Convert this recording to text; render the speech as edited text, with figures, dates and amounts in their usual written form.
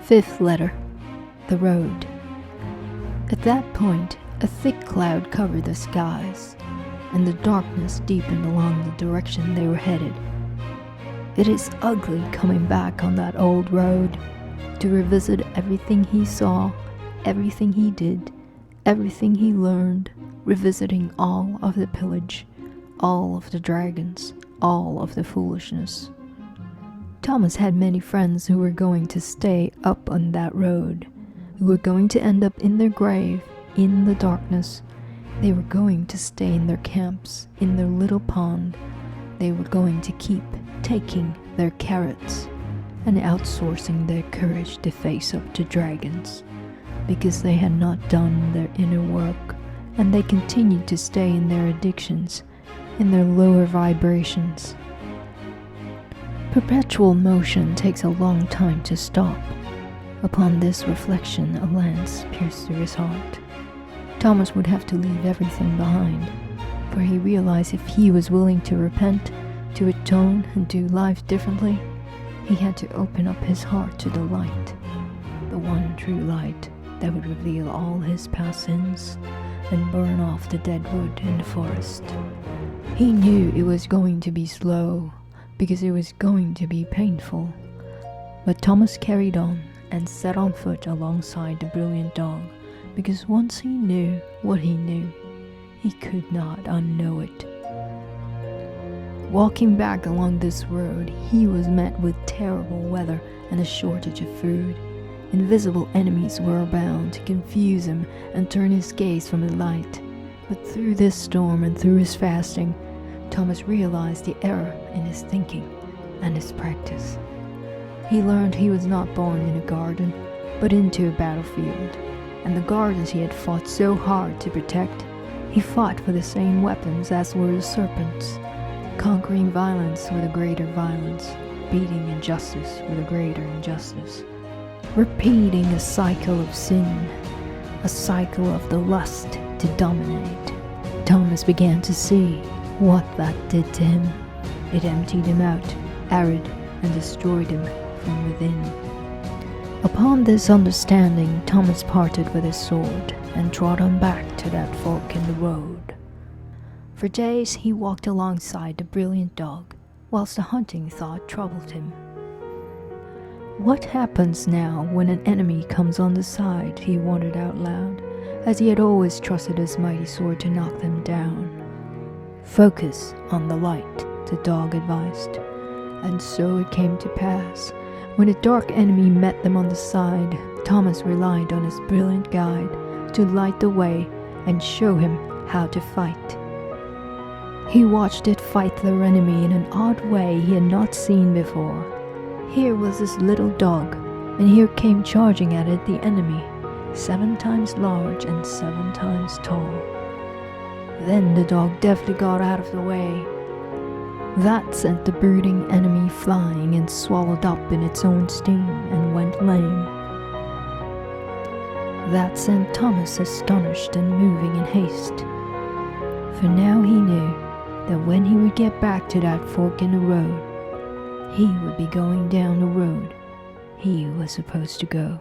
Fifth letter, the road. At that point, a thick cloud covered the skies, and the darkness deepened along the direction they were headed. It is ugly coming back on that old road, to revisit everything he saw, everything he did, everything he learned, revisiting all of the pillage, all of the dragons, all of the foolishness. Thomas had many friends who were going to stay up on that road, who were going to end up in their grave, in the darkness. They were going to stay in their camps, in their little pond. They were going to keep taking their carrots and outsourcing their courage to face up to dragons, because they had not done their inner work, and they continued to stay in their addictions, in their lower vibrations. Perpetual motion takes a long time to stop. Upon this reflection, a lance pierced through his heart. Thomas would have to leave everything behind, for he realized if he was willing to repent, to atone and do life differently, he had to open up his heart to the light, the one true light that would reveal all his past sins and burn off the dead wood in the forest. He knew it was going to be slow, because it was going to be painful. But Thomas carried on and set on foot alongside the brilliant dog, because once he knew what he knew, he could not unknow it. Walking back along this road, he was met with terrible weather and a shortage of food. Invisible enemies were abound to confuse him and turn his gaze from the light. But through this storm and through his fasting, Thomas realized the error in his thinking and his practice. He learned he was not born in a garden, but into a battlefield, and the gardens he had fought so hard to protect, he fought for the same weapons as were the serpents, conquering violence with a greater violence, beating injustice with a greater injustice, repeating a cycle of sin, a cycle of the lust to dominate. Thomas began to see what that did to him. It emptied him out, arid, and destroyed him from within. Upon this understanding, Thomas parted with his sword and trod on back to that fork in the road. For days he walked alongside the brilliant dog, whilst a hunting thought troubled him. What happens now when an enemy comes on the side, he wondered out loud, as he had always trusted his mighty sword to knock them down. Focus on the light, the dog advised. And so it came to pass. When a dark enemy met them on the side, Thomas relied on his brilliant guide to light the way and show him how to fight. He watched it fight their enemy in an odd way he had not seen before. Here was this little dog, and here came charging at it the enemy, 7 times large and 7 times tall. Then the dog deftly got out of the way. That sent the brooding enemy flying and swallowed up in its own steam and went lame. That sent Thomas astonished and moving in haste. For now he knew that when he would get back to that fork in the road, he would be going down the road he was supposed to go.